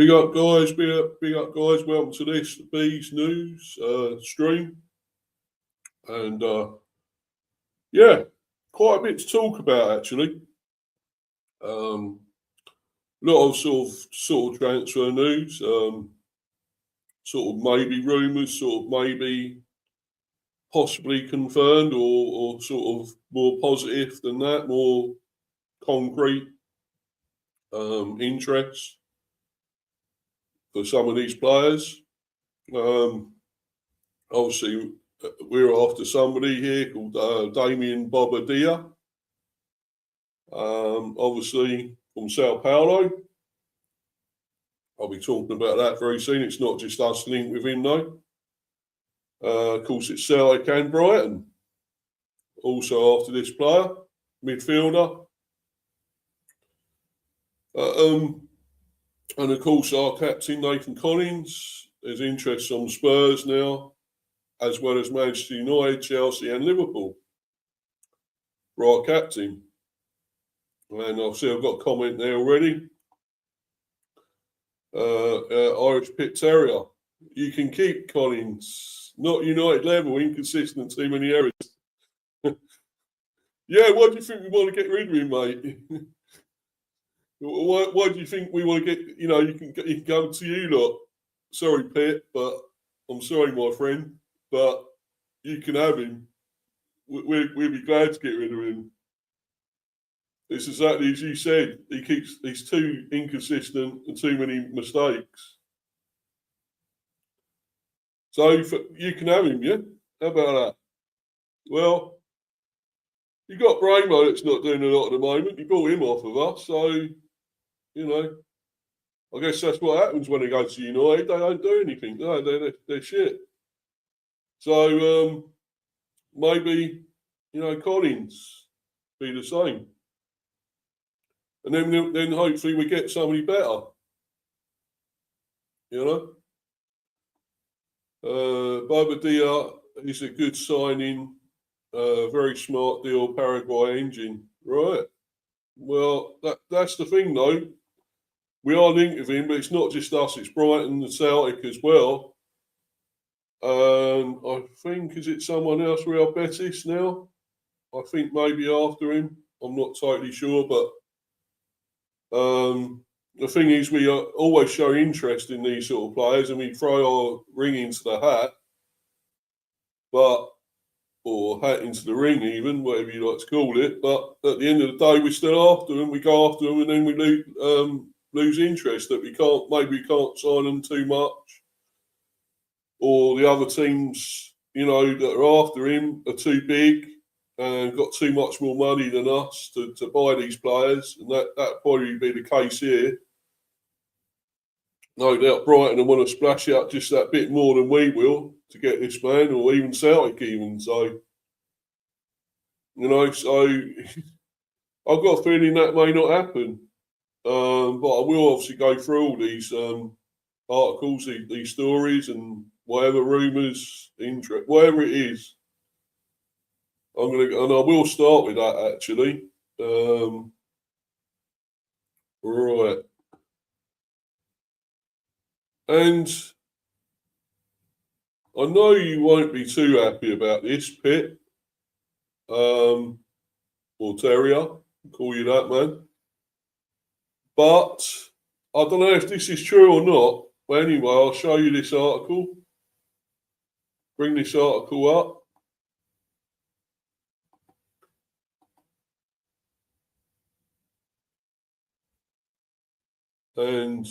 Big up, guys. Big up, guys. Welcome to this Bees News stream. And yeah, quite a bit to talk about actually. A lot of sort of transfer news. Sort of maybe rumours, sort of maybe possibly confirmed, or sort of more positive than that, more concrete interest for some of these players. Obviously, we're after somebody here called Damian Bobadella. Obviously from Sao Paulo. I'll be talking about that very soon. It's not just us linked with him though. Of course, it's Celtic and Brighton. Also after this player, midfielder. And of course, our captain Nathan Collins. There's interest on Spurs now, as well as Manchester United, Chelsea, and Liverpool for our captain. And I've got a comment there already. Irish Pit Terrier. You can keep Collins. Not United level, inconsistent, too many errors. Yeah, why do you think we want to get rid of him, mate? Why do you think we want to get, you can go to you lot. Sorry, Pitt, but I'm sorry, my friend, but you can have him. We'd be glad to get rid of him. It's exactly as you said. He's too inconsistent and too many mistakes. So you can have him, yeah? How about that? Well, you got Bramo that's not doing a lot at the moment. You bought him off of us, so I guess that's what happens when they go to United. They don't do anything. No, they're shit. So maybe Collins be the same. And then hopefully we get somebody better. Bobadella is a good signing. Very smart deal, Paraguay engine. Right. Well, that's the thing, though. We are linked with him, but it's not just us. It's Brighton and Celtic as well. I think, is it someone else? Real Betis now? I think maybe after him. I'm not totally sure, but the thing is, we always show interest in these sort of players, and we throw our ring into the hat, or hat into the ring, even whatever you like to call it. But at the end of the day, we're still after them. We go after them, and then we lose interest that we can't sign them too much, or the other teams, that are after him are too big and got too much more money than us to buy these players, and that probably be the case here. No doubt Brighton will want to splash out just that bit more than we will to get this man, or even Celtic even. So, so I've got a feeling that may not happen. But I will obviously go through all these articles, these stories, and whatever rumours, interest, whatever it is. And I will start with that actually. Right. And I know you won't be too happy about this, Pitt. Or Terrier, I'll call you that, man. But I don't know if this is true or not. But anyway, I'll show you this article. Bring this article up. And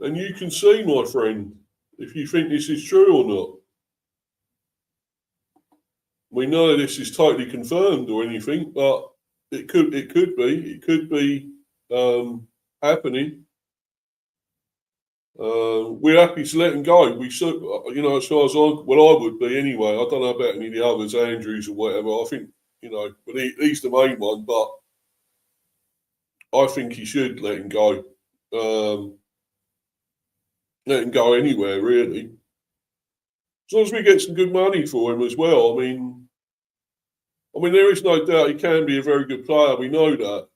you can see, my friend, if you think this is true or not. We know this is totally confirmed or anything, but it could be happening. We're happy to let him go. We should, as far as I would be anyway. I don't know about any of the others, Andrews or whatever. I think, but he's the main one. But I think he should let him go. Let him go anywhere, really. As long as we get some good money for him as well. I mean, there is no doubt he can be a very good player. We know that.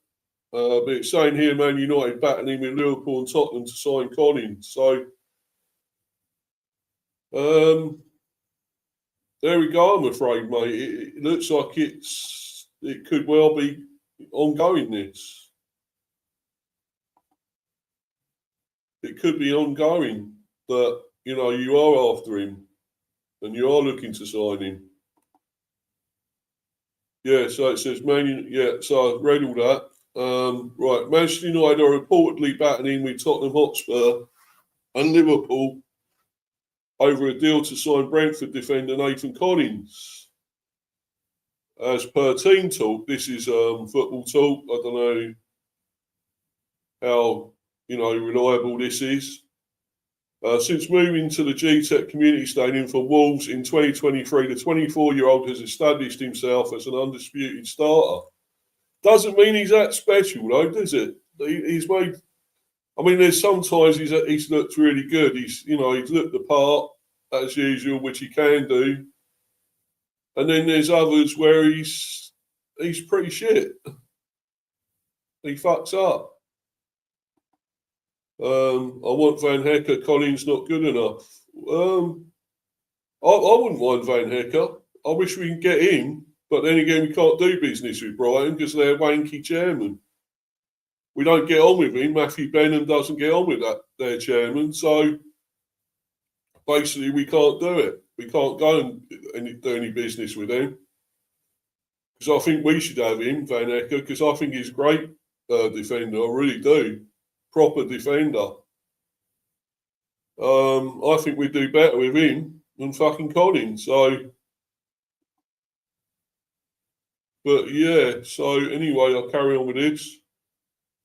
But it's saying here Man United battling with Liverpool and Tottenham to sign Collins. So there we go, I'm afraid, mate. It looks like it could well be ongoing, this. It could be ongoing that, you know, you are after him and you are looking to sign him. Yeah, so it says so I've read all that. Right, Manchester United are reportedly battling with Tottenham Hotspur and Liverpool over a deal to sign Brentford defender Nathan Collins. As per Team Talk, this is Football Talk. I don't know how, you know, reliable this is. Since moving to the G-Tech Community Stadium for Wolves in 2023, the 24-year-old has established himself as an undisputed starter. Doesn't mean he's that special, though, does it? He's made. I mean, there's sometimes he's looked really good. He's looked the part as usual, which he can do, and then there's others where he's pretty shit. He fucks up. I want Van Hecker. Collins not good enough. I wouldn't mind Van Hecker. I wish we can get him, but then again, we can't do business with Brighton because they're wanky chairman. We don't get on with him. Matthew Benham doesn't get on with their chairman. So basically, we can't do it. We can't go and do any business with him. Because I think we should have him, Van Hecker, because I think he's a great defender. I really do. Proper defender. I think we'd do better with him than fucking Collins. So, but yeah. So anyway, I'll carry on with this.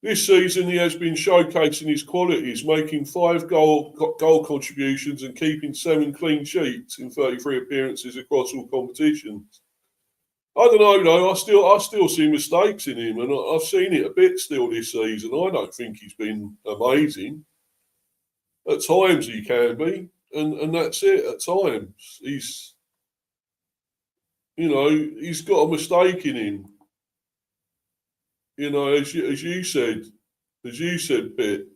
This season, he has been showcasing his qualities, making 5 goal contributions and keeping 7 clean sheets in 33 appearances across all competitions. I don't know, though. I still see mistakes in him, and I've seen it a bit still this season. I don't think he's been amazing. At times he can be, and that's it. At times he's got a mistake in him. You know, as you said, Pitt,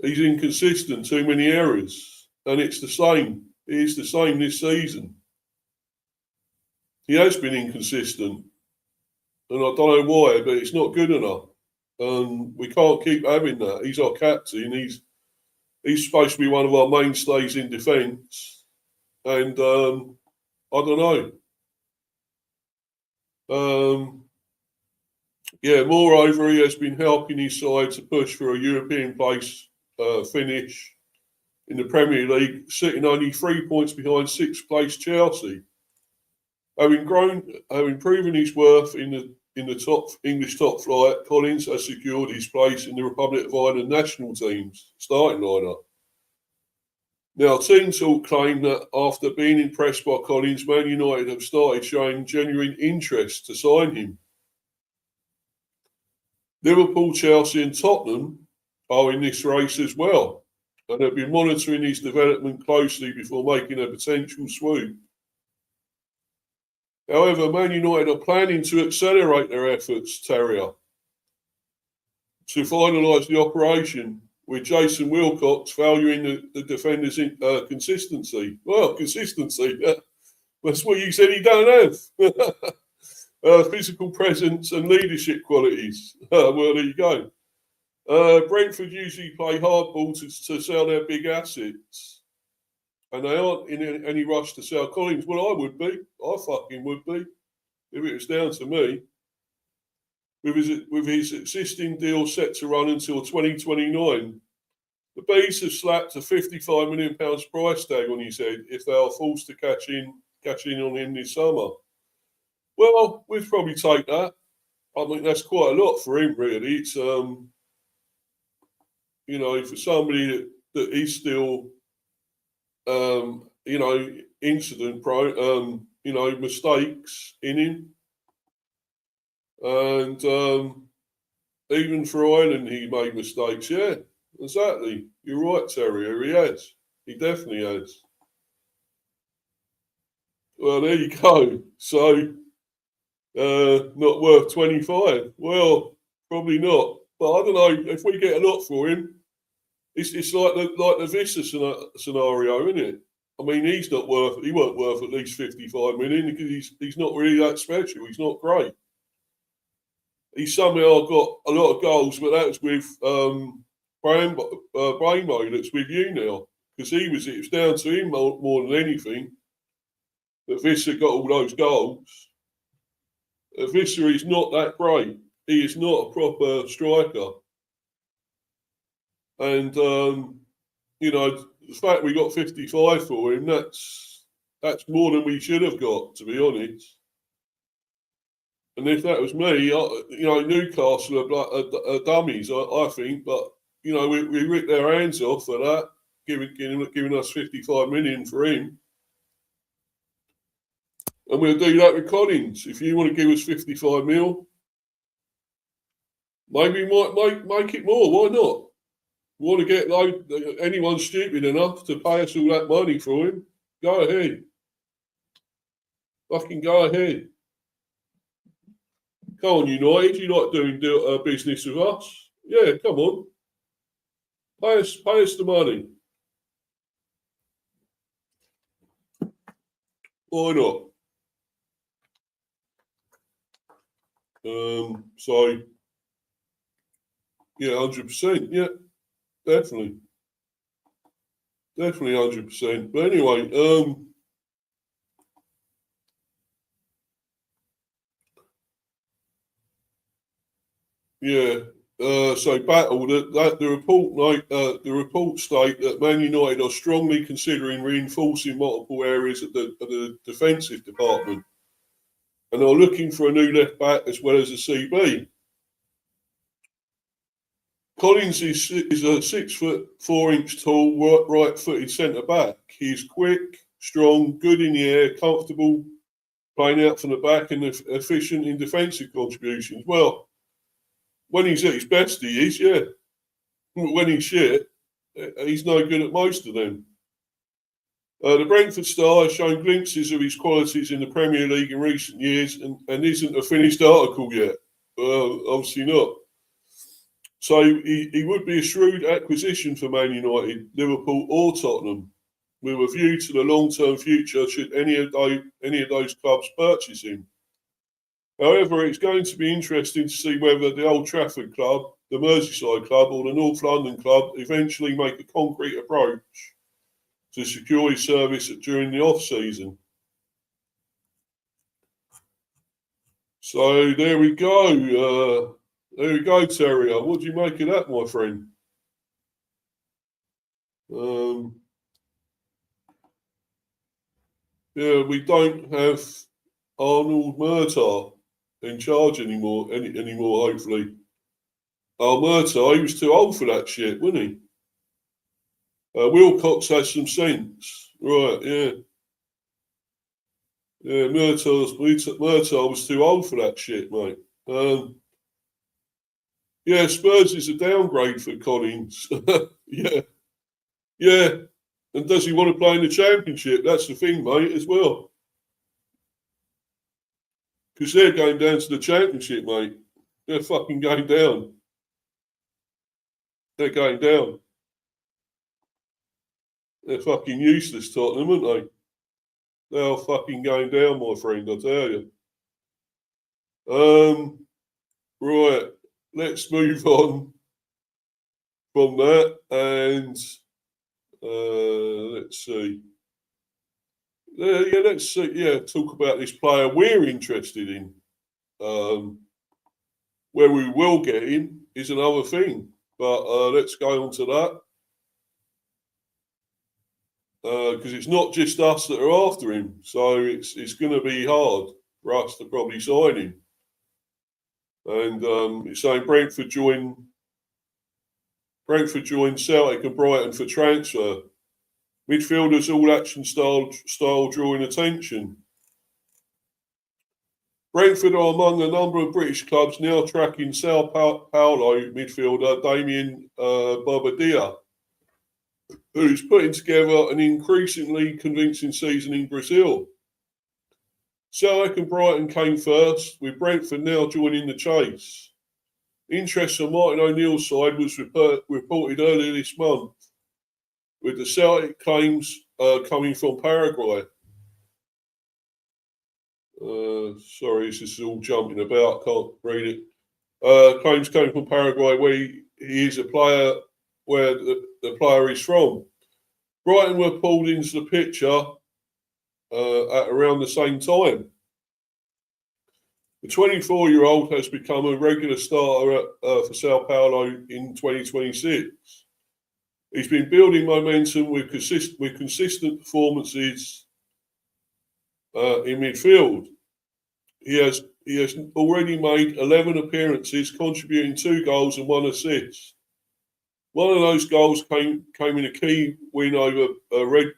he's inconsistent, too many errors, and it's the same. It is the same this season. He has been inconsistent, and I don't know why, but it's not good enough. We can't keep having that. He's our captain. He's supposed to be one of our mainstays in defence, and I don't know. Moreover, he has been helping his side to push for a European place finish in the Premier League, sitting only 3 points behind 6th place Chelsea. Having proven his worth in the top English top flight, Collins has secured his place in the Republic of Ireland national team's starting lineup. Now, Team Talk claim that after being impressed by Collins, Man United have started showing genuine interest to sign him. Liverpool, Chelsea and Tottenham are in this race as well, and have been monitoring his development closely before making a potential swoop. However, Man United are planning to accelerate their efforts, Terrier, to finalise the operation, with Jason Wilcox valuing the defender's consistency. Well, consistency, that's what you said he don't have. Physical presence and leadership qualities. Well, there you go. Brentford usually play hardball to sell their big assets. And they aren't in any rush to sell Collins. Well, I would be. I fucking would be. If it was down to me. With his existing deal set to run until 2029, the Bees have slapped a £55 million price tag on his head if they are forced to cash in on him this summer. Well, we'd probably take that. I think that's quite a lot for him, really. It's, for somebody that is still, incident prone, mistakes in him. And even for Ireland, he made mistakes. Yeah, exactly. You're right, Terrier. He has. He definitely has. Well, there you go. So, not worth 25. Well, Probably not. But I don't know if we get a lot for him. It's like the Vista scenario, isn't it? I mean, he weren't worth at least 55 million because he's not really that special. He's not great. He's somehow got a lot of goals, but that was with Brainmo that's with you now. Because it was down to him more than anything that Vista got all those goals. Vista is not that great. He is not a proper striker. And, the fact we got 55 for him, that's more than we should have got, to be honest. And if that was me, Newcastle are dummies, I think. But, we ripped their hands off for that, giving us 55 million for him. And we'll do that with Collins. If you want to give us 55 mil, maybe we might make it more. Why not? We want to get anyone stupid enough to pay us all that money for him? Go ahead. Fucking go ahead. Come on, United. You like doing business with us? Yeah, come on. Pay us the money. Why not? So, yeah, 100%. Yeah, definitely. Definitely 100%. But anyway, yeah. So battle the report state that Man United are strongly considering reinforcing multiple areas of the defensive department, and are looking for a new left back as well as a CB. Collins is a 6'4" tall, right-footed centre back. He's quick, strong, good in the air, comfortable playing out from the back, and efficient in defensive contributions. Well, when he's at his best, he is, yeah. When he's shit, he's no good at most of them. The Brentford star has shown glimpses of his qualities in the Premier League in recent years and isn't a finished article yet. Obviously not. So he would be a shrewd acquisition for Man United, Liverpool or Tottenham, with a view to the long-term future should any of those clubs purchase him. However, it's going to be interesting to see whether the Old Trafford club, the Merseyside club or the North London club eventually make a concrete approach to secure his service during the off-season. So there we go. Terrier. What do you make of that, my friend? Yeah, we don't have Arnold Murtaugh in charge anymore, hopefully. Murtaugh, he was too old for that shit, wasn't he? Wilcox has some sense. Right, yeah. Yeah, Murtaugh was too old for that shit, mate. Yeah, Spurs is a downgrade for Collins. Yeah. Yeah. And does he want to play in the Championship? That's the thing, mate, as well. Because they're going down to the Championship, mate. They're fucking going down. They're going down. They're fucking useless, Tottenham, aren't they? They are fucking going down, my friend, I tell you. Right, let's move on from that and let's see. Let's see. Yeah, talk about this player we're interested in. Where we will get him is another thing, but let's go on to that. Because it's not just us that are after him, so it's going to be hard for us to probably sign him. And it's saying Brentford joined Celtic and Brighton for transfer. Midfielders all action style drawing attention. Brentford are among a number of British clubs now tracking Sao Paulo midfielder Damian Bobadella, who's putting together an increasingly convincing season in Brazil. Celtic and Brighton came first, with Brentford now joining the chase. Interest on Martin O'Neill's side was reported earlier this month, with the Celtic claims coming from Paraguay. Sorry, this is all jumping about, can't read it. Claims coming from Paraguay, where he is a player, where the player is from. Brighton were pulled into the picture at around the same time. The 24-year-old has become a regular starter for Sao Paulo in 2026. He's been building momentum with consistent performances in midfield. He has already made 11 appearances, contributing 2 goals and 1 assist. One of those goals came in a key win over Red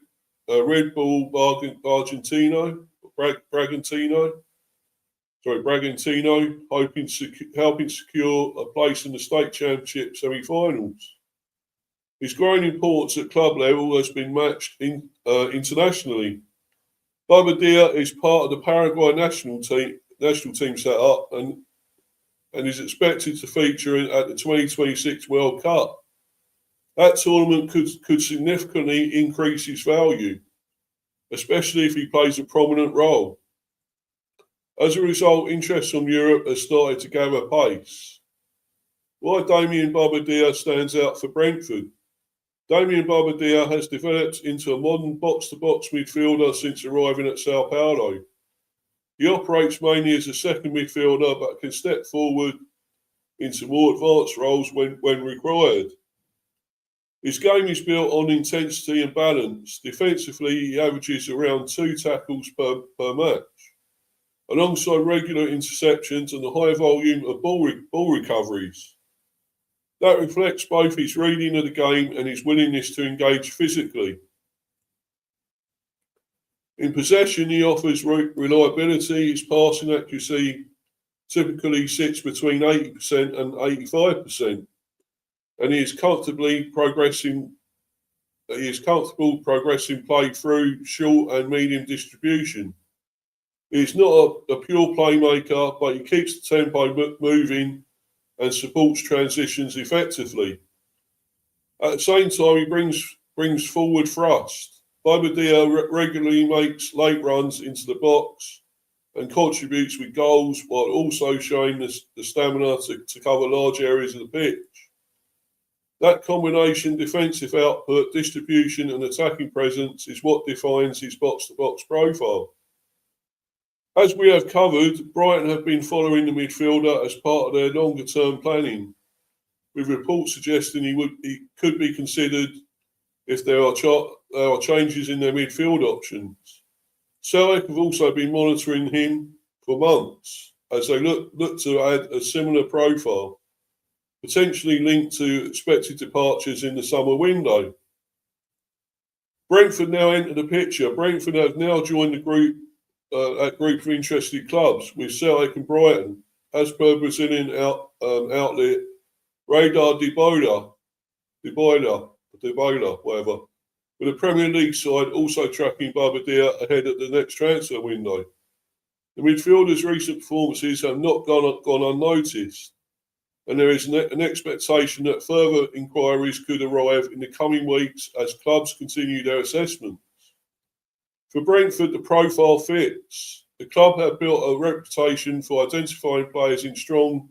Bull Bragantino, helping secure a place in the state championship semi-finals. His growing importance at club level has been matched internationally. Bobadella is part of the Paraguay national team setup and is expected to feature at the 2026 World Cup. That tournament could significantly increase his value, especially if he plays a prominent role. As a result, interest from Europe has started to gather pace. Why Damian Bobadella stands out for Brentford? Damian Bobadella has developed into a modern box-to-box midfielder since arriving at Sao Paulo. He operates mainly as a second midfielder but can step forward into more advanced roles when required. His game is built on intensity and balance. Defensively, he averages around 2 tackles per match, alongside regular interceptions and a high volume of ball recoveries. That reflects both his reading of the game and his willingness to engage physically. In possession, he offers reliability. His passing accuracy typically sits between 80% and 85%, and he is comfortable progressing play through short and medium distribution. He's not a pure playmaker, but he keeps the tempo moving and supports transitions effectively. At the same time, he brings forward thrust. Bobadella regularly makes late runs into the box and contributes with goals, while also showing the stamina to cover large areas of the pitch. That combination, defensive output, distribution and attacking presence, is what defines his box-to-box profile. As we have covered, Brighton have been following the midfielder as part of their longer-term planning, with reports suggesting he could be considered if there are changes in their midfield options. Celtic have also been monitoring him for months as they look to add a similar profile, potentially linked to expected departures in the summer window. Brentford now enter the picture. Brentford have now joined the group of interested clubs with Celtic and Brighton, as per Brazilian outlet Radar de Bola, whatever, with the Premier League side also tracking Bobadella ahead of the next transfer window. The midfielder's recent performances have not gone unnoticed, and there is an expectation that further inquiries could arrive in the coming weeks as clubs continue their assessments. For Brentford, the profile fits. The club have built a reputation for identifying players in strong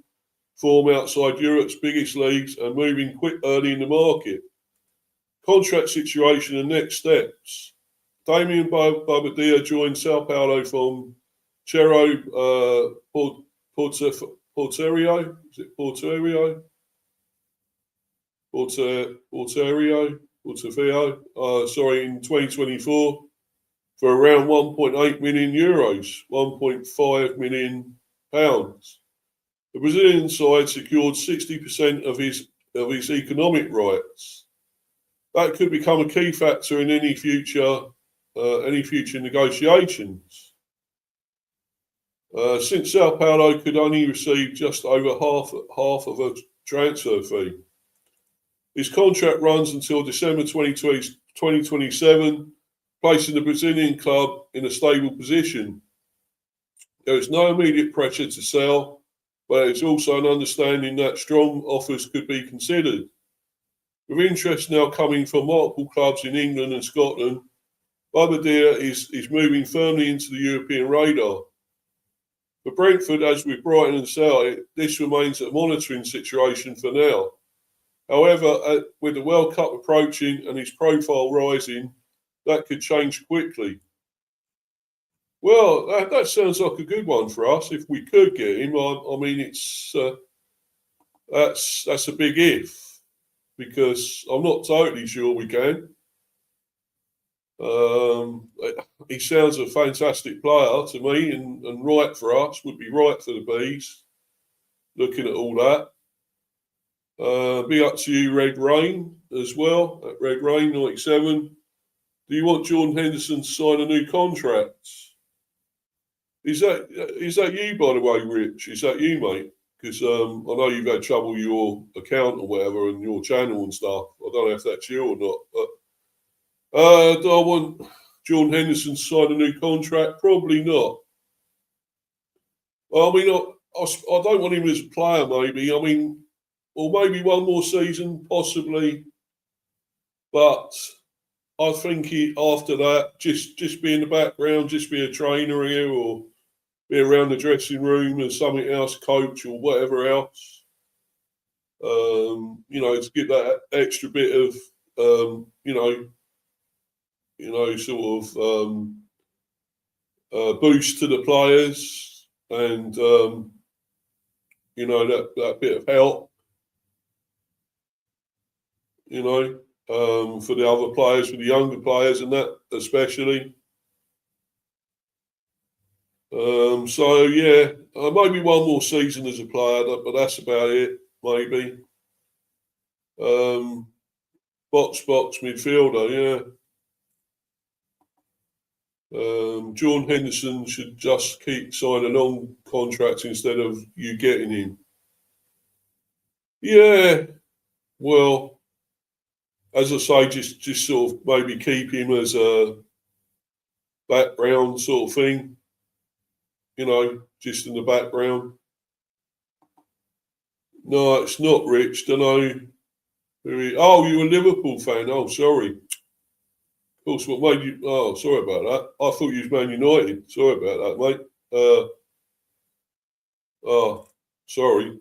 form outside Europe's biggest leagues and moving quick early in the market. Contract situation and next steps. Damian Bobadella joined Sao Paulo from Cerro Porterio. Is it Porterio? In 2024 for around 1.8 million euros, 1.5 million pounds. The Brazilian side secured 60% of his economic rights. That could become a key factor in any future negotiations. Since Sao Paulo could only receive just over half of a transfer fee. His contract runs until December 2027, placing the Brazilian club in a stable position. There is no immediate pressure to sell, but it's also an understanding that strong offers could be considered. With interest now coming from multiple clubs in England and Scotland, Bobadella is moving firmly into the European radar. For Brentford, as with Brighton and Celtic, this remains a monitoring situation for now. However, with the World Cup approaching and his profile rising, that could change quickly. Well, that sounds like a good one for us if we could get him. I mean, it's that's a big if, because I'm not totally sure we can. He sounds a fantastic player to me, and right for us, would be right for the Bees. Looking at all that. Big up to you, Red Rain, as well, at Red Rain 97. Do you want Jordan Henderson to sign a new contract? Is that you, by the way, Rich? Is that you, mate? Because I know you've had trouble with your account or whatever and your channel and stuff. I don't know if that's you or not. But, do I want Jordan Henderson to sign a new contract? Probably not. I mean, I don't want him as a player, maybe. I mean, or maybe one more season, possibly. But I think after that, just be in the background, just be a trainer here, or be around the dressing room or something else, coach or whatever else. To get that extra bit of, sort of boost to the players, and that bit of help. For the other players, for the younger players, and that especially. Maybe one more season as a player, but that's about it. Maybe. Box midfielder, yeah. Jordan Henderson should just keep signing long contracts instead of you getting him. Yeah, well, as I say, just sort of maybe keep him as a background sort of thing. Just in the background. No, it's not Rich. Don't know. Oh, you're a Liverpool fan. Oh, sorry. Of course, what made you? Oh, sorry about that. I thought you was Man United. Sorry about that, mate. Sorry.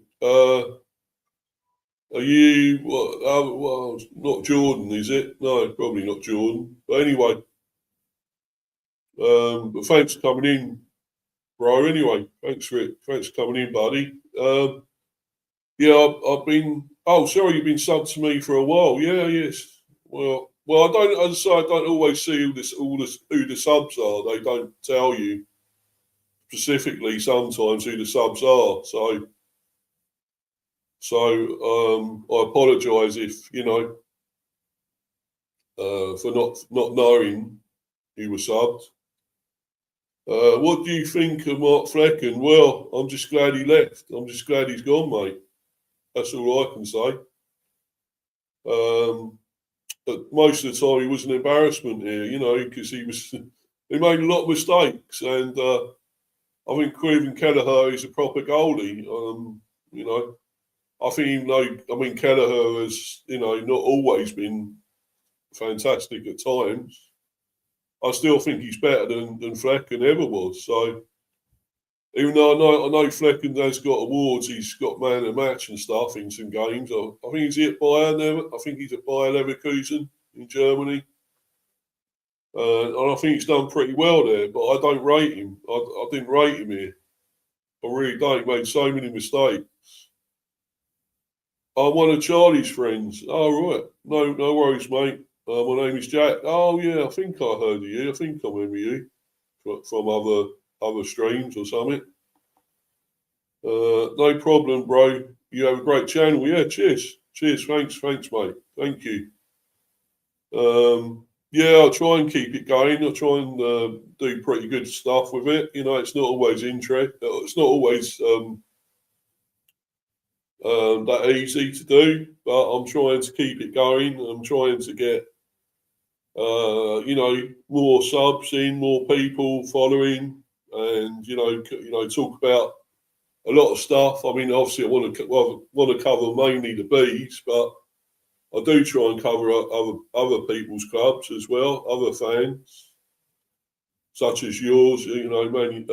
Are you? Well, not Jordan, is it? No, probably not Jordan. But anyway, but thanks for coming in, bro. Anyway, thanks for coming in, buddy. I've been. Oh, sorry, you've been subbed to me for a while. Yeah, yes. Well, I don't. As I say, I don't always see who the subs are. They don't tell you specifically sometimes who the subs are. So I apologise if for not knowing who was subbed. What do you think of Mark Flecken? Well, I'm just glad he left. I'm just glad he's gone, mate. That's all I can say. But most of the time he was an embarrassment here, because he made a lot of mistakes, and I think Craven Kelleher is a proper goalie. I think even though Kelleher has not always been fantastic at times, I still think he's better than Flecken ever was. So even though I know Flecken has got awards, he's got man of the match and stuff in some games. I think he's at Bayern. I think he's at Bayer Leverkusen in Germany. And I think he's done pretty well there, but I don't rate him. I didn't rate him here. I really don't. He made so many mistakes. I'm one of Charlie's friends. Oh, right. No worries, mate. My name is Jack. Oh, yeah, I think I heard of you. I think I remember you from other streams or something. No problem, bro. You have a great channel. Yeah, cheers. Thanks, mate. Thank you. I'll try and keep it going. I'll try and do pretty good stuff with it. It's not always It's not always that easy to do, but I'm trying to keep it going. I'm trying to get more subs in, more people following, and talk about a lot of stuff. I mean, obviously, I want to cover mainly the Bees, but I do try and cover other people's clubs as well, other fans, such as yours. You know, mainly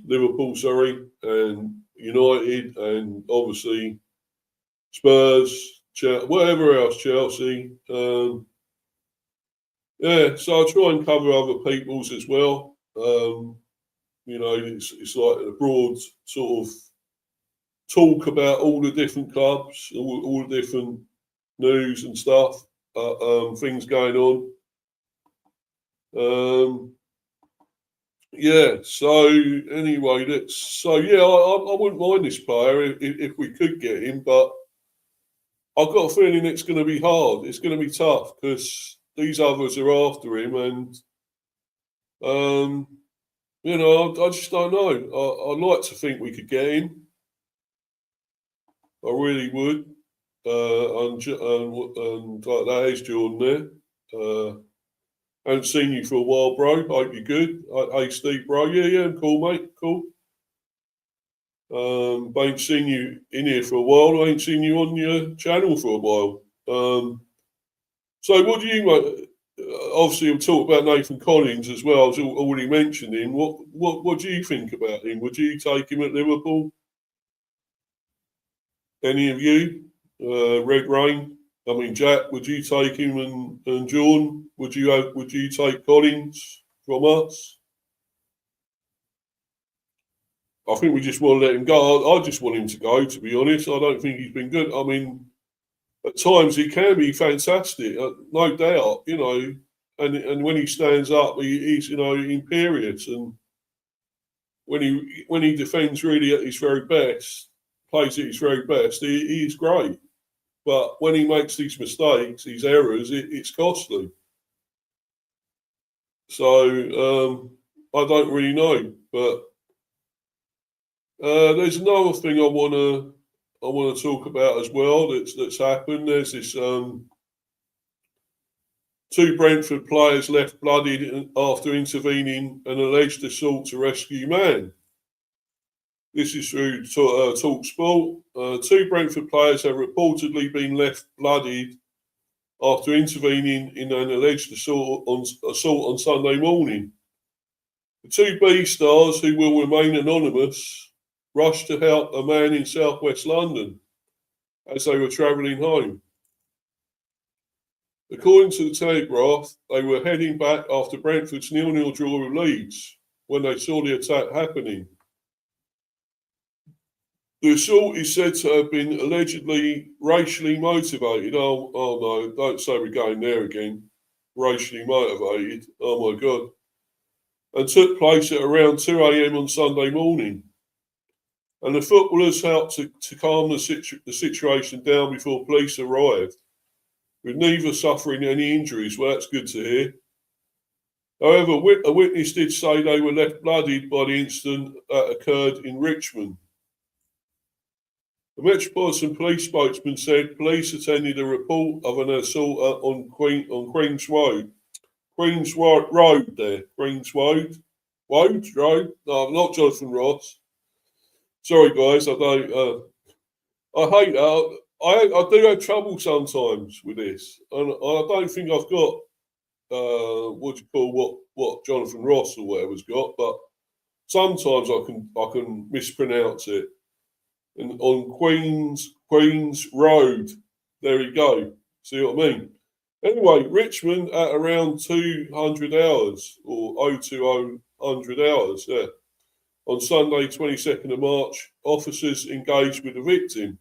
Liverpool, sorry, and United, and obviously Spurs, whatever else, Chelsea. Yeah, so I try and cover other people's as well. You know, it's like a broad sort of talk about all the different clubs, all the different news and stuff, things going on. Yeah. So anyway, I wouldn't mind this player if we could get him, but I've got a feeling it's going to be hard. It's going to be tough because these others are after him, and I just don't know. I'd like to think we could get him. I really would. And like that is Jordan there. Haven't seen you for a while, bro. Hope you're good. Hey, Steve, bro. Yeah, I'm cool, mate. Cool. I ain't seen you in here for a while. I ain't seen you on your channel for a while. So what do you, mate? Obviously, we'll talk about Nathan Collins as well. I was already mentioned him. What do you think about him? Would you take him at Liverpool? Any of you? Red Rain? I mean, Jack, would you take him, and John? Would you take Collins from us? I think we just want to let him go. I just want him to go, to be honest. I don't think he's been good. I mean, at times he can be fantastic, no doubt, and when he stands up, he's imperious, and when he defends really at his very best, plays at his very best, he's great. But when he makes these mistakes, these errors, it's costly. So I don't really know, but there's another thing I want to talk about as well that's happened. There's this two Brentford players left bloodied after intervening an alleged assault to rescue man. This is through TalkSport. Two Brentford players have reportedly been left bloodied after intervening in an alleged assault on Sunday morning. The two B stars, who will remain anonymous, rushed to help a man in southwest London as they were travelling home. According to the Telegraph, they were heading back after Brentford's 0-0 draw with Leeds when they saw the attack happening. The assault is said to have been allegedly racially motivated. Oh no, don't say we're going there again. Racially motivated. Oh my God. And took place at around 2 a.m. on Sunday morning. And the footballers helped to calm the situation down before police arrived, with neither suffering any injuries. Well, that's good to hear. However, a witness did say they were left bloodied by the incident that occurred in Richmond. The Metropolitan Police spokesman said police attended a report of an assault on Queen's Road. Queen's Road there. Queen's Road. Road? No, I'm not Jonathan Ross. Sorry, guys. I hate that. I do have trouble sometimes with this. And I don't think I've got, what Jonathan Ross or whatever's got, but sometimes I can mispronounce it. And on Queen's Road. There you go. See what I mean? Anyway, Richmond at around 200 hours or 0200 hours, yeah. On Sunday, 22nd of March, officers engaged with the victim.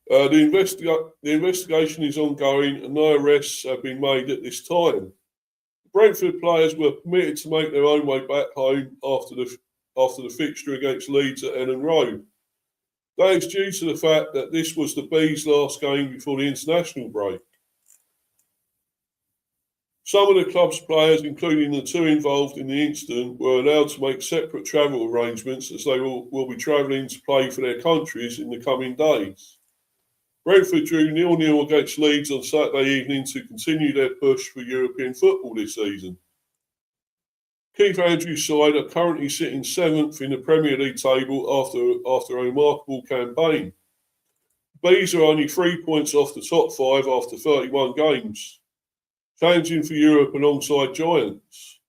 The investigation is ongoing and no arrests have been made at this time. Brentford players were permitted to make their own way back home after the fixture against Leeds at Ellen Road. That is due to the fact that this was the Bees' last game before the international break. Some of the club's players, including the two involved in the incident, were allowed to make separate travel arrangements as they will be travelling to play for their countries in the coming days. Brentford drew 0-0 against Leeds on Saturday evening to continue their push for European football this season. Keith Andrews' side are currently sitting 7th in the Premier League table after a remarkable campaign. Bees are only 3 points off the top 5 after 31 games, challenging for Europe alongside giants.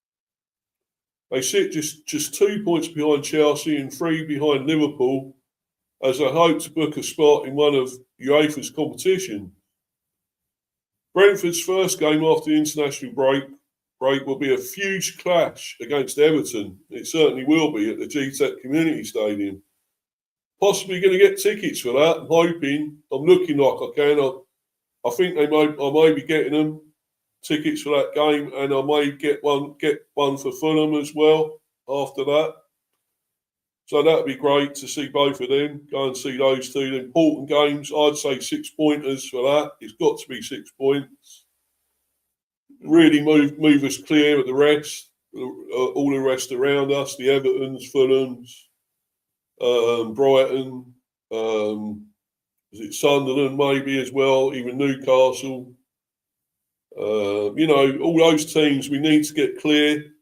They sit just 2 points behind Chelsea and 3 behind Liverpool as they hope to book a spot in one of UEFA's competition. Brentford's first game after the international break will be a huge clash against Everton. It certainly will be at the GTEC Community Stadium. Possibly going to get tickets for that. I'm looking like I can. I think I may be getting them tickets for that game, and I may get one for Fulham as well after that. So that'd be great to see both of them. Go and see those two important games. I'd say 6 pointers for that. It's got to be 6 points. Really move us clear of the rest, all the rest around us, the Evertons, Fulhams, Brighton, Sunderland maybe as well, even Newcastle. All those teams we need to get clear.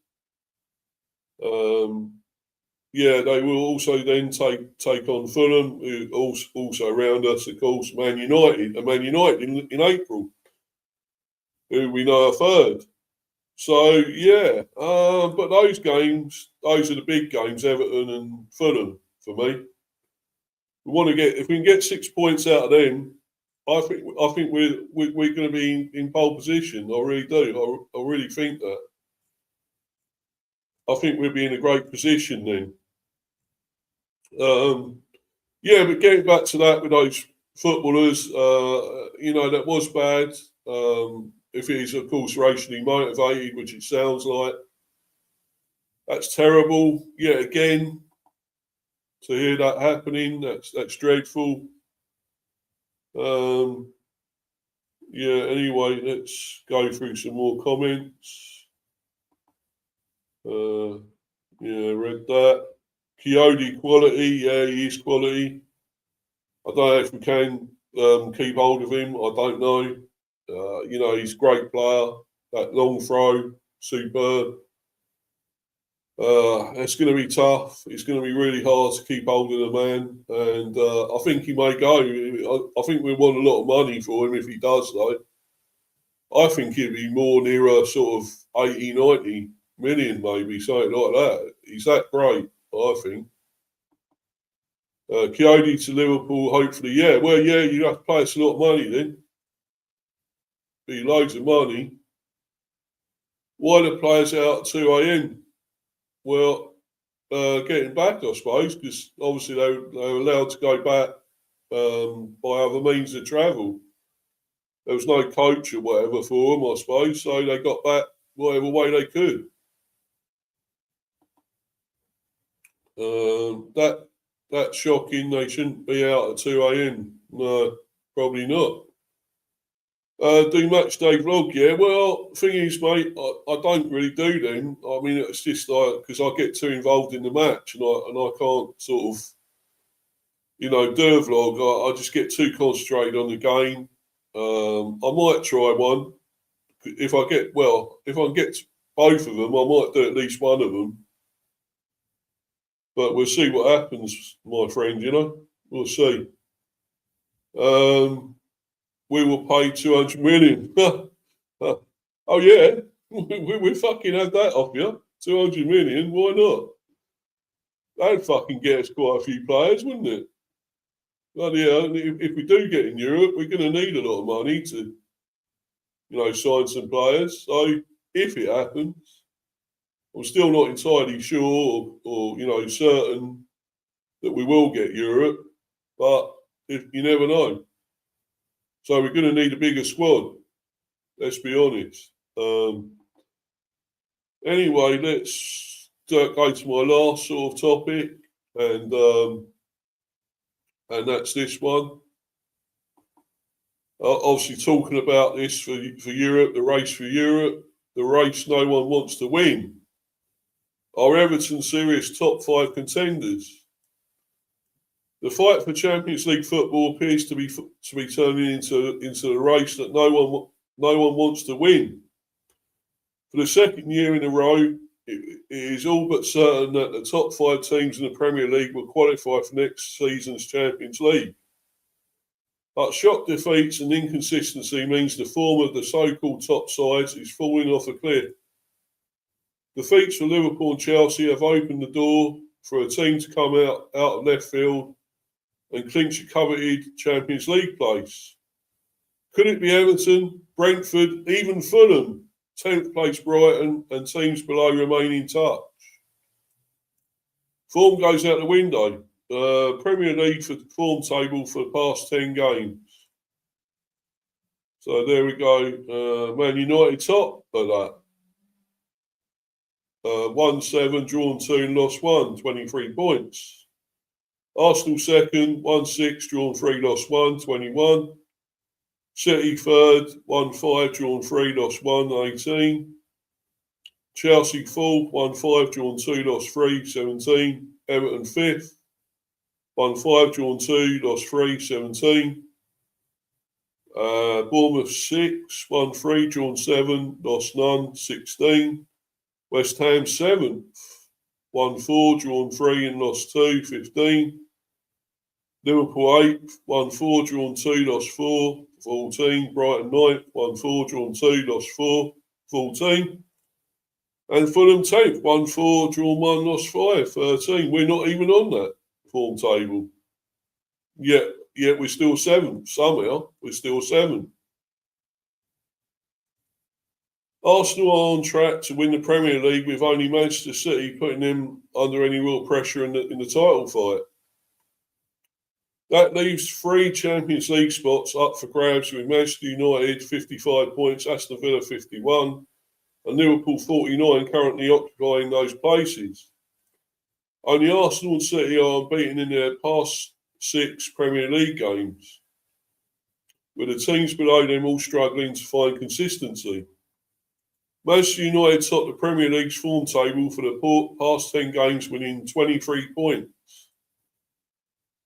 They will also then take on Fulham, who also around us, of course, Man United in April, who we know are third. So, but those games, those are the big games, Everton and Fulham, for me. If we can get 6 points out of them, I think we're going to be in pole position. I really do. I really think that. I think we'll be in a great position then. But getting back to that with those footballers, that was bad. If it is, of course, racially motivated, which it sounds like, that's terrible. Yeah, again, to hear that happening, that's dreadful. Anyway, let's go through some more comments. Read that. Coyote quality, yeah, he is quality. I don't know if we can keep hold of him. I don't know. He's a great player. That long throw, superb. It's going to be tough. It's going to be really hard to keep hold of the man. And I think he may go. I think we want a lot of money for him if he does, though. I think he'd be more near a sort of 80, 90 million, maybe, something like that. He's that great, I think. Coyote to Liverpool, hopefully. Yeah, well, yeah, you have to pay us a lot of money then. Be loads of money. Why the players out at 2 a.m.? Well, getting back, I suppose, because obviously they were allowed to go back by other means of travel. There was no coach or whatever for them, I suppose, so they got back whatever way they could. That's shocking. They shouldn't be out at 2 a.m. No, probably not. Do match day vlog, yeah. Well, thing is, mate, I don't really do them. I mean, it's just like because I get too involved in the match and I can't sort of, do a vlog. I just get too concentrated on the game. I might try one if I can get both of them. I might do at least one of them. But we'll see what happens, my friend. We'll see. We will pay 200 million. Oh, yeah. We fucking had that off you. 200 million. Why not? That'd fucking get us quite a few players, wouldn't it? Well, yeah, if we do get in Europe, we're going to need a lot of money to, sign some players. So if it happens, I'm still not entirely sure or certain that we will get Europe, but you never know. So we're going to need a bigger squad. Let's be honest. Anyway, let's go to my last sort of topic, and that's this one. Obviously, talking about this for Europe, the race for Europe, the race no one wants to win. Are Everton serious top 5 contenders? The fight for Champions League football appears to be turning into the race that no one wants to win. For the second year in a row, it is all but certain that the top 5 teams in the Premier League will qualify for next season's Champions League. But shock defeats and inconsistency means the form of the so-called top sides is falling off a cliff. Defeats for Liverpool and Chelsea have opened the door for a team to come out of left field and clinch a coveted Champions League place. Could it be Everton, Brentford, even Fulham, 10th place Brighton, and teams below remain in touch? Form goes out the window. Premier League for the form table for the past 10 games. So there we go. Man United top of that. 1-7, drawn 2, lost 1, 23 points. Arsenal second, 1-6, drawn 3, lost 1, 21. City third, 1-5, drawn 3, lost 1, 18. Chelsea fourth, 1-5, drawn 2, lost 3, 17. Everton fifth, 1-5, drawn 2, lost 3, 17. Bournemouth 6, 1-3, drawn 7, lost none, 16. West Ham 7th, 1-4, drawn 3 and lost 2, 15. Liverpool 8th, 1-4, drawn 2, lost 4, 14. Brighton 9th, 1-4, drawn 2, lost 4, 14. And Fulham 10th, 1-4, drawn 1, lost 5, 13. We're not even on that form table. Yet we're still 7th. Somehow, we're still 7th. Arsenal are on track to win the Premier League with only Manchester City putting them under any real pressure in the title fight. That leaves 3 Champions League spots up for grabs with Manchester United 55 points, Aston Villa 51, and Liverpool 49 currently occupying those places. Only Arsenal and City are unbeaten in their past 6 Premier League games, with the teams below them all struggling to find consistency. Manchester United top the Premier League's form table for the past 10 games, winning 23 points.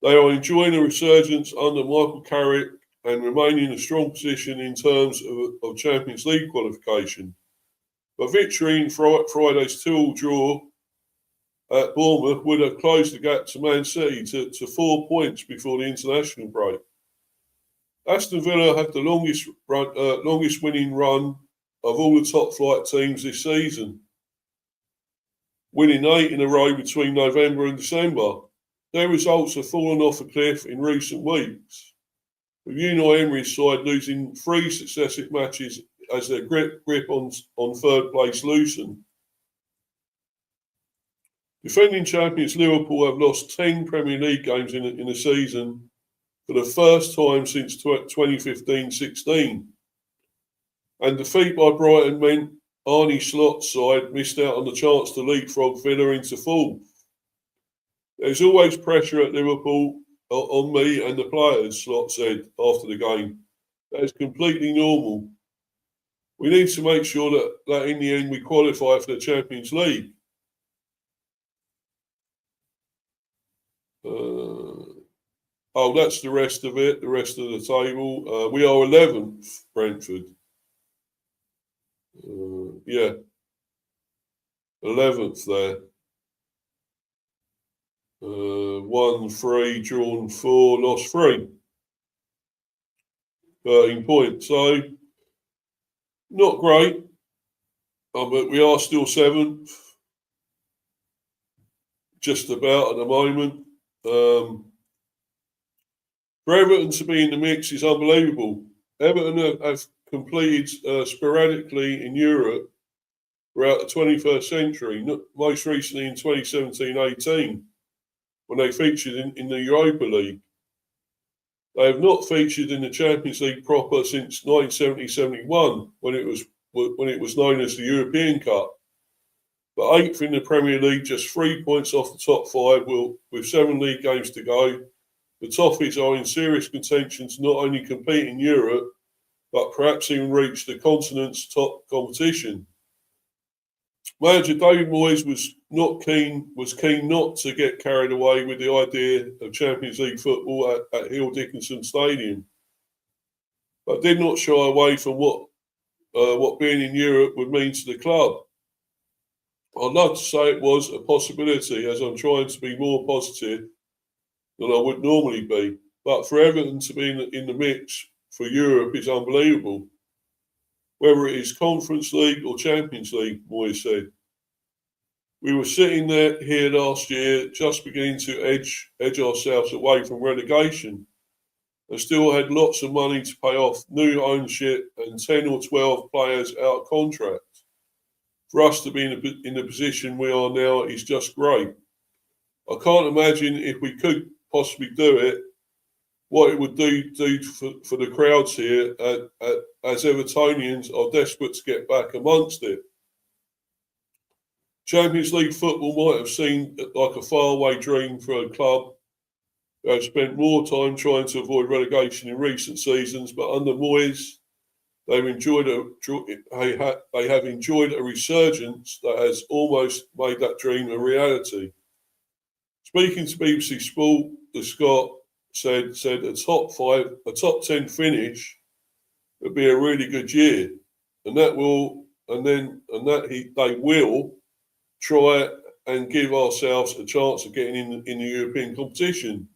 They are enjoying a resurgence under Michael Carrick and remain in a strong position in terms of Champions League qualification. But victory in Friday's 2-2 draw at Bournemouth would have closed the gap to Man City to 4 points before the international break. Aston Villa have the longest winning run of all the top flight teams this season, winning 8 in a row between November and December. Their results have fallen off a cliff in recent weeks, with Unai Emery's side losing 3 successive matches as their grip on third place loosened. Defending champions Liverpool have lost 10 Premier League games in a season for the first time since 2015-16. And defeat by Brighton meant Arne Slot's side missed out on the chance to leapfrog Villa into fourth. There's always pressure at Liverpool on me and the players, Slot said after the game. That is completely normal. We need to make sure that in the end we qualify for the Champions League. That's the rest of it, the rest of the table. We are 11th, Brentford. 11th there. 1-3, drawn 4, lost 3. 13 points. So, not great. But we are still 7th. Just about at the moment. For Everton to be in the mix is unbelievable. Everton have completed sporadically in Europe throughout the 21st century, most recently in 2017-18, when they featured in the Europa League. They have not featured in the Champions League proper since 1970-71, when it was known as the European Cup. But 8th in the Premier League, just 3 points off the top 5, with 7 league games to go. The Toffees are in serious contention to not only compete in Europe, but perhaps even reach the continent's top competition. Manager David Moyes was keen not to get carried away with the idea of Champions League football at Hill Dickinson Stadium, but did not shy away from what being in Europe would mean to the club. I'd love to say it was a possibility, as I'm trying to be more positive than I would normally be. But for Everton to be in the mix for Europe is unbelievable. Whether it is Conference League or Champions League, Moyes said. We were sitting there here last year, just beginning to edge ourselves away from relegation, and still had lots of money to pay off new ownership and 10 or 12 players out of contract. For us to be in the position we are now is just great. I can't imagine if we could possibly do it, what it would do for the crowds here, as Evertonians are desperate to get back amongst it. Champions League football might have seemed like a faraway dream for a club who have spent more time trying to avoid relegation in recent seasons, but under Moyes, they have enjoyed a resurgence that has almost made that dream a reality. Speaking to BBC Sport, the Scot said a top 10 finish would be a really good year, and they will try and give ourselves a chance of getting in the European competition.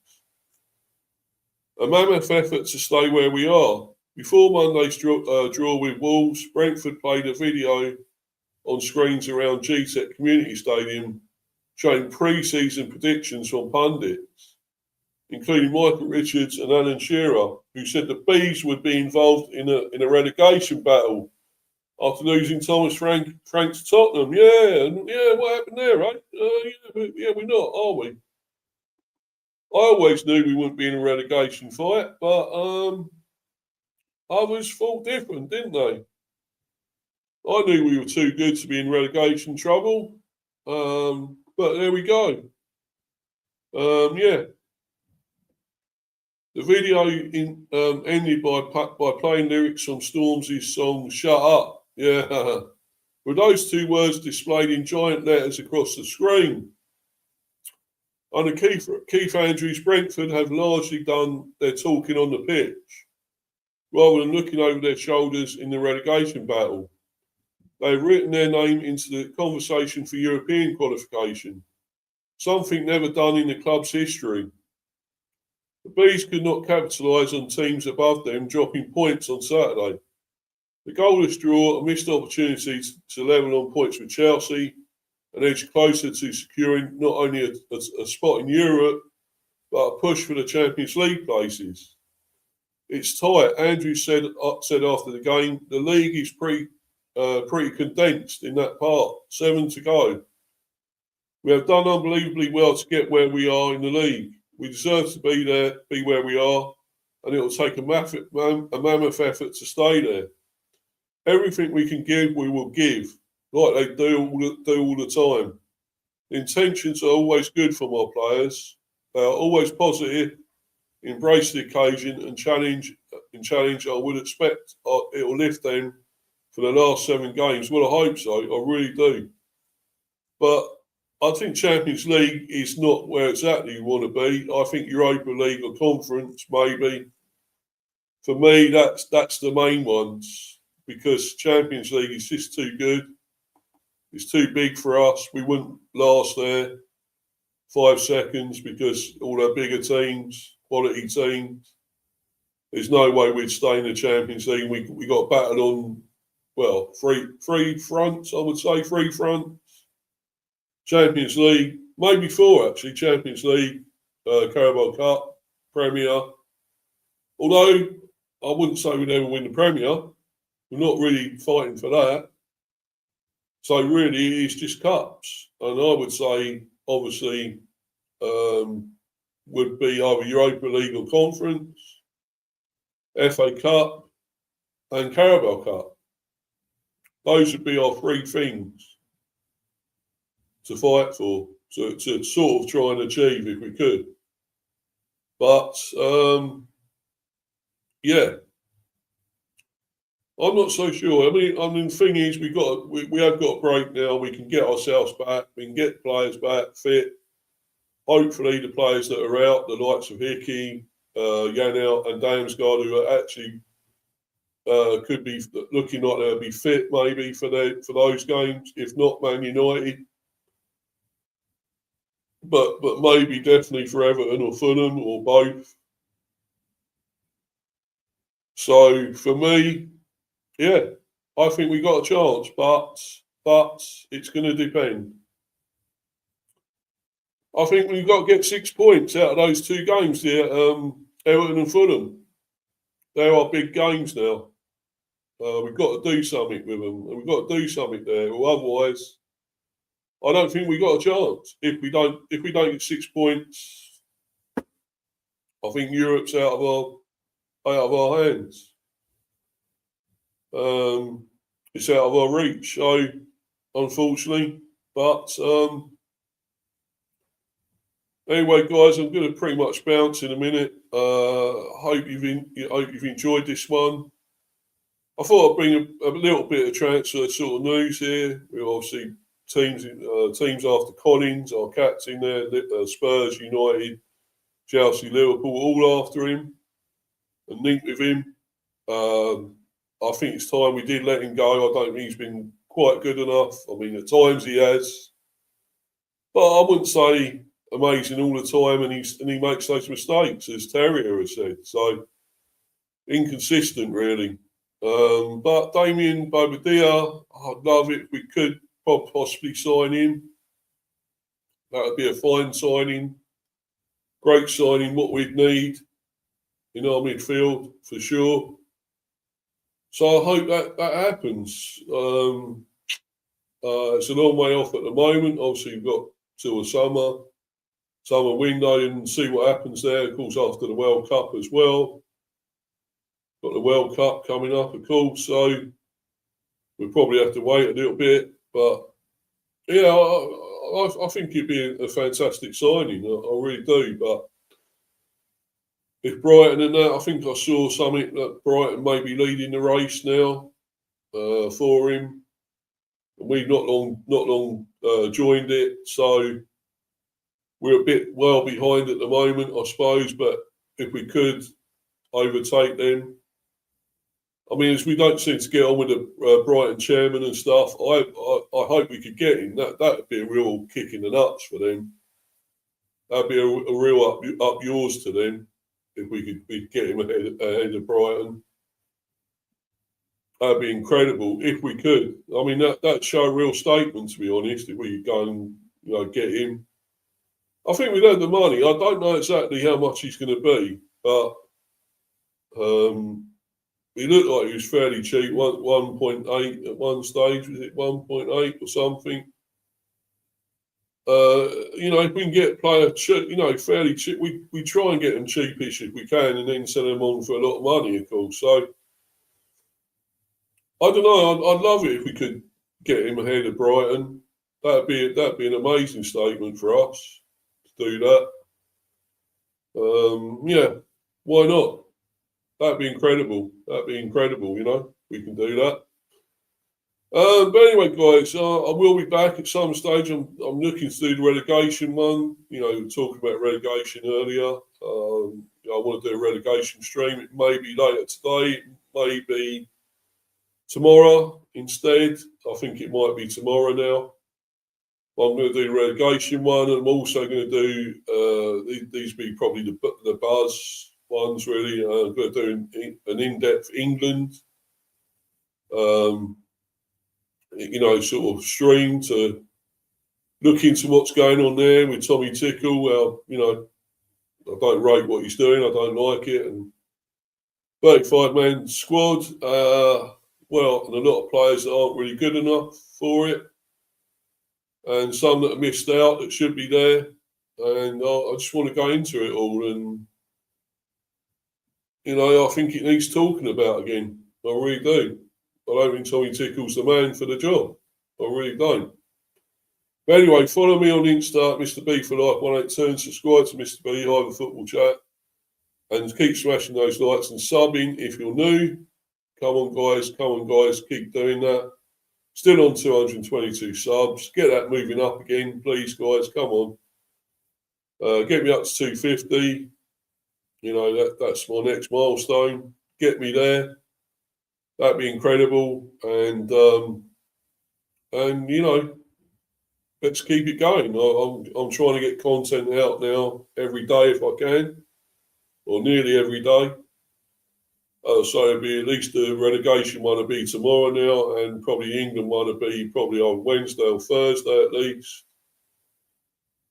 A mammoth effort to stay where we are. Before Monday's draw with Wolves, Brentford played a video on screens around GTEC Community Stadium showing pre-season predictions from pundits, including Michael Richards and Alan Shearer, who said the Bees would be involved in a relegation battle after losing Thomas Frank to Tottenham. What happened there, right? We're not, are we? I always knew we wouldn't be in a relegation fight, but others thought different, didn't they? I knew we were too good to be in relegation trouble, but there we go. The video ended by playing lyrics from Stormzy's song "Shut Up." Yeah, with those two words displayed in giant letters across the screen. Under Keith Andrews, Brentford have largely done their talking on the pitch, rather than looking over their shoulders in the relegation battle. They've written their name into the conversation for European qualification, something never done in the club's history. The Bees could not capitalise on teams above them dropping points on Saturday. The goalless draw, a missed opportunity to level on points with Chelsea, an edge closer to securing not only a spot in Europe, but a push for the Champions League places. It's tight. Andrew said after the game, the league is pretty condensed in that part. 7 to go. We have done unbelievably well to get where we are in the league. We deserve to be where we are, and it will take a mammoth effort to stay there. Everything we can give, we will give, like they do all the time. The intentions are always good from our players. They are always positive, embrace the occasion, and challenge. I would expect it will lift them for the last 7 games. Well, I hope so. I really do. But I think Champions League is not where exactly you want to be. I think Europa League or Conference, maybe. For me, that's the main ones, because Champions League is just too good. It's too big for us. We wouldn't last there 5 seconds because all our bigger teams, quality teams, there's no way we'd stay in the Champions League. We got battered on, three fronts, I would say, 3 fronts. Champions League, maybe 4 actually. Champions League, Carabao Cup, Premier. Although I wouldn't say we'd ever win the Premier. We're not really fighting for that. So really, it's just cups. And I would say, obviously, would be either Europa League or Conference, FA Cup, and Carabao Cup. Those would be our 3 things to fight for, to sort of try and achieve if we could. But, I'm not so sure. I mean, the thing is, we have got a break now. We can get ourselves back. We can get players back fit. Hopefully, the players that are out, the likes of Hickey, Janel, and Damsgaard, who are actually could be looking like they'll be fit maybe for those games. If not, Man United, but maybe definitely for Everton or Fulham or both. So for me, yeah, I think we got a chance, but it's going to depend. I think we've got to get 6 points out of those two games there, Everton and Fulham. They are big games now. We've got to do something with them, and we've got to do something there. Or otherwise, I don't think we got a chance. If we don't get 6 points, I think Europe's out of our hands. It's out of our reach. So, unfortunately, but anyway, guys, I'm going to pretty much bounce in a minute. Hope you've enjoyed this one. I thought I'd bring a little bit of transfer sort of news here. We obviously teams after Collins, our captain there, Spurs, United, Chelsea, Liverpool, all after him and linked with him. I think it's time we did let him go. I don't think he's been quite good enough. I mean, at times he has, but I wouldn't say amazing all the time. And he makes those mistakes, as Terrier has said. So inconsistent, really. But Damian Bobadella, I'd love it if we could possibly sign him. That would be a fine signing. Great signing, what we'd need in our midfield, for sure. So I hope that happens. It's a long way off at the moment. Obviously, we've got till the summer window and see what happens there. Of course, after the World Cup as well. Got the World Cup coming up, of course, so we'll probably have to wait a little bit. But yeah, I think it'd be a fantastic signing. I really do. But if Brighton and that, I think I saw something that Brighton may be leading the race now for him. We've not long joined it, so we're a bit well behind at the moment, I suppose. But if we could overtake them. I mean, as we don't seem to get on with the Brighton chairman and stuff, I hope we could get him. That would be a real kick in the nuts for them. That'd be a real up yours to them if we could get him ahead of Brighton. That'd be incredible if we could. I mean, that'd show a real statement, to be honest, if we could go and get him. I think we'd have the money. I don't know exactly how much he's going to be, but he looked like he was fairly cheap, 1.8 at one stage. Was it 1.8 or something? If we can get a player, fairly cheap, we try and get them cheapish if we can, and then sell them on for a lot of money, of course. So I don't know. I'd love it if we could get him ahead of Brighton. That'd be an amazing statement for us to do that. Yeah, why not? That'd be incredible. We can do that. But anyway, guys, I will be back at some stage. I'm looking to do the relegation one. We were talking about relegation earlier. I want to do a relegation stream. It may be later today. It may be tomorrow instead. I think it might be tomorrow now. I'm going to do the relegation one. And I'm also going to do, these be probably the buzz ones, really. I'm going to do an in-depth England, sort of stream to look into what's going on there with Tommy Tickle. Well, I don't rate what he's doing. I don't like it. And 35-man squad, and a lot of players that aren't really good enough for it. And some that are missed out that should be there. And I just want to go into it all. And, I think it needs talking about again. I really do. I don't think Tommy Tickle's the man for the job. I really don't. But anyway, follow me on Insta, Mr. B for Life 182, and subscribe to Mr. B, Hive Football Chat. And keep smashing those likes and subbing if you're new. Come on, guys. Keep doing that. Still on 222 subs. Get that moving up again, please, guys. Come on. Get me up to 250. That's my next milestone. Get me there. That'd be incredible. And let's keep it going. I'm trying to get content out now every day if I can, or nearly every day. So it'll be at least the relegation one will be tomorrow now, and probably England one will be probably on Wednesday or Thursday at least.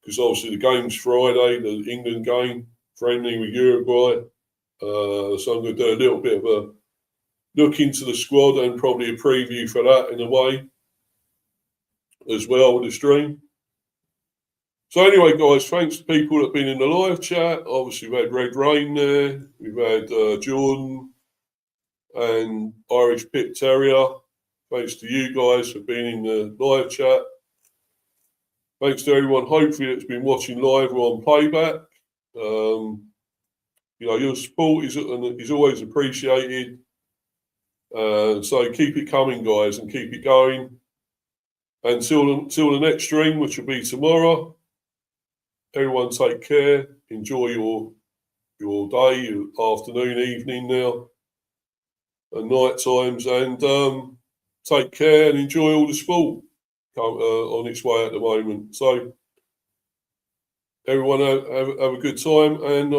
Because obviously the game's Friday, the England game, friendly with Uruguay. So I'm going to do a little bit of a look into the squad and probably a preview for that in a way as well with the stream. So anyway, guys, thanks to people that have been in the live chat. Obviously, we've had Red Rain there. We've had Jordan and Irish Pit Terrier. Thanks to you guys for being in the live chat. Thanks to everyone, hopefully, that's been watching live or on playback. Your support is always appreciated. So keep it coming, guys, and keep it going. Until the next stream, which will be tomorrow. Everyone take care. Enjoy your day, your afternoon, evening now, and night times. And take care and enjoy all the sport on its way at the moment. So everyone have a good time and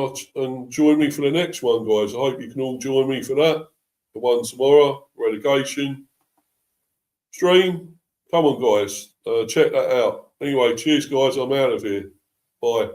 join me for the next one, guys. I hope you can all join me for that. The one tomorrow, relegation stream. Come on, guys. Check that out. Anyway, cheers, guys. I'm out of here. Bye.